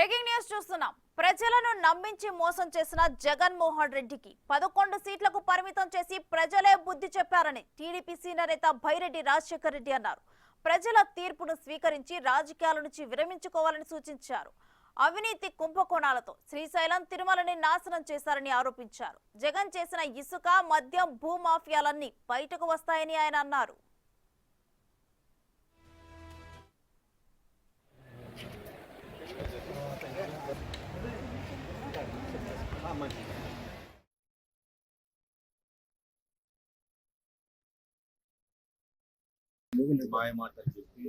Breaking news చూస్తున్నాం. ప్రజలను నమ్మించి మోసం చేసిన జగన్మోహన్ రెడ్డికి 11 సీట్లకు పరిమితం చేసి ప్రజలే బుద్ధి చెప్పారని టీడీపీ సీనియర్ నేత భైరెడ్డి రాజశేఖర్ రెడ్డి అన్నారు. ప్రజల తీర్పును స్వీకరించి రాజకీయాల నుంచి విరమించుకోవాలని సూచించారు. అవినీతి కుంభకోణాలతో శ్రీశైలం తిరుమలని నాశనం చేశారని ఆరోపించారు. జగన్ చేసిన ఇసుక మద్యం భూమాఫియాలన్నీ బయటకు వస్తాయని ఆయన అన్నారు. మాయమాటలు చెప్పి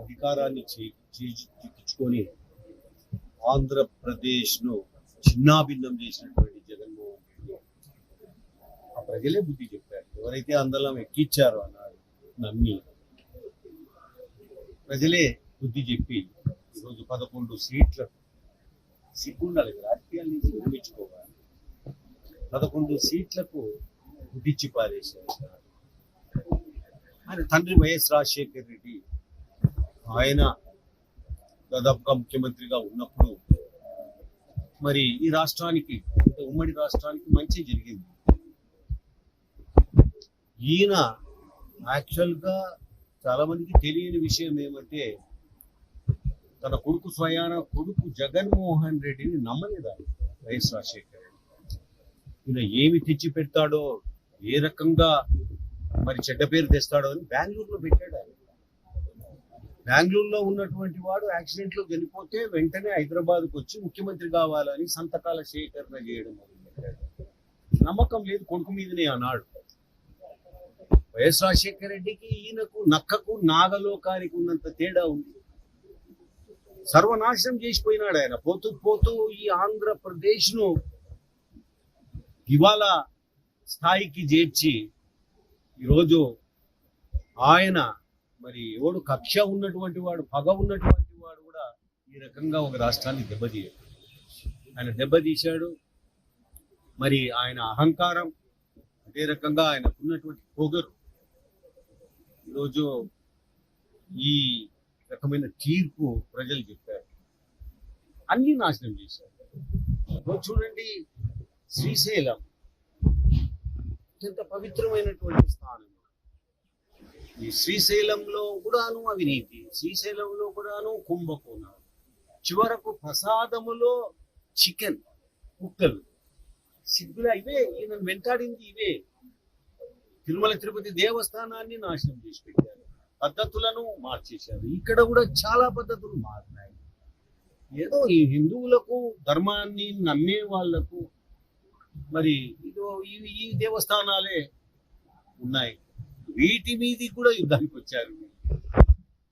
అధికారాన్ని చిక్కించుకొని ఆంధ్రప్రదేశ్ను చిన్నాభిన్నం చేసినటువంటి జగన్మోహన్ రెడ్డి ఆ ప్రజలే బుద్ధి చెప్పారు. ఎవరైతే అందలం ఎక్కిచ్చారో అన్నారు నమ్మి ప్రజలే బుద్ధి చెప్పి ఈరోజు 11 సీట్లకు సిగ్గుండాలి, రాజకీయాల నుంచి విరమించుకోవాలి. 11 సీట్లకు బుద్ధిచ్చి పారేశారు. ఆయన తండ్రి వైఎస్ రాజశేఖర్ రెడ్డి ఆయన దాదాపుగా ముఖ్యమంత్రిగా ఉన్నప్పుడు మరి ఈ రాష్ట్రానికి, ఉమ్మడి రాష్ట్రానికి మంచి జరిగింది. ఈయన యాక్చువల్గా చాలా మందికి తెలియని విషయం ఏమంటే తన కొడుకు కొడుకు జగన్మోహన్ రెడ్డిని నమ్మలేదు ఆయన వైఎస్ రాజశేఖర్ రెడ్డి. ఈయన ఏమి తెచ్చి పెడతాడో, ఏ రకంగా మరి చెడ్డ పేరు తెస్తాడో అని బెంగళూరులో పెట్టాడు. ఆయన బెంగళూరులో ఉన్నటువంటి వాడు యాక్సిడెంట్ లో చనిపోతే వెంటనే హైదరాబాద్కు వచ్చి ముఖ్యమంత్రి కావాలని సంతకాల సేకరణ చేయడం మొదలుపెట్టాడు. నమ్మకం లేదు కొడుకు మీదనే అన్నాడు. వైఎస్ రాజశేఖర రెడ్డికి ఈయనకు నక్కకు నాగలోకానికి ఉన్నంత తేడా ఉంది. సర్వనాశనం చేసిపోయినాడు ఆయన. పోతూ పోతూ ఈ ఆంధ్రప్రదేశ్ ను ఇవాళ స్థాయికి చేర్చి ఈరోజు ఆయన మరి ఎవడు కక్ష ఉన్నటువంటి వాడు, పగ ఉన్నటువంటి వాడు కూడా ఈ రకంగా ఒక రాష్ట్రాన్ని దెబ్బతీయాడు. ఆయన దెబ్బతీశాడు. మరి ఆయన అహంకారం, అదే రకంగా ఆయనకున్నటువంటి పొగరు ఈరోజు ఈ రకమైన తీర్పు ప్రజలు చెప్పారు. అన్ని నాశనం చేశారు. చూడండి, శ్రీశైలం అత్యంత పవిత్రమైనటువంటి స్థానం. ఈ శ్రీశైలంలో కూడాను అవినీతి, శ్రీశైలంలో కూడాను కుంభకోణాలు, చివరకు ప్రసాదములో చికెన్ కుక్కలు, సిగ్గులా ఇవే. ఈయన వెంటాడింది ఇవే. తిరుమల తిరుపతి దేవస్థానాన్ని నాశనం చేసి పెట్టారు, పద్ధతులను మార్చేశారు. ఇక్కడ కూడా చాలా పద్ధతులు మారినాయి. ఏదో ఈ హిందువులకు, ధర్మాన్ని నమ్మే వాళ్లకు మరి ఇదో ఈ దేవస్థానాలే ఉన్నాయి. వీటి మీది కూడా యుద్ధానికి వచ్చారు.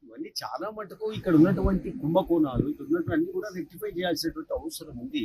ఇవన్నీ చాలా మటుకు ఇక్కడ ఉన్నటువంటి కుంభకోణాలు, ఇక్కడ ఉన్నటువంటి అన్ని కూడా రెక్టిఫై చేయాల్సినటువంటి అవసరం ఉంది.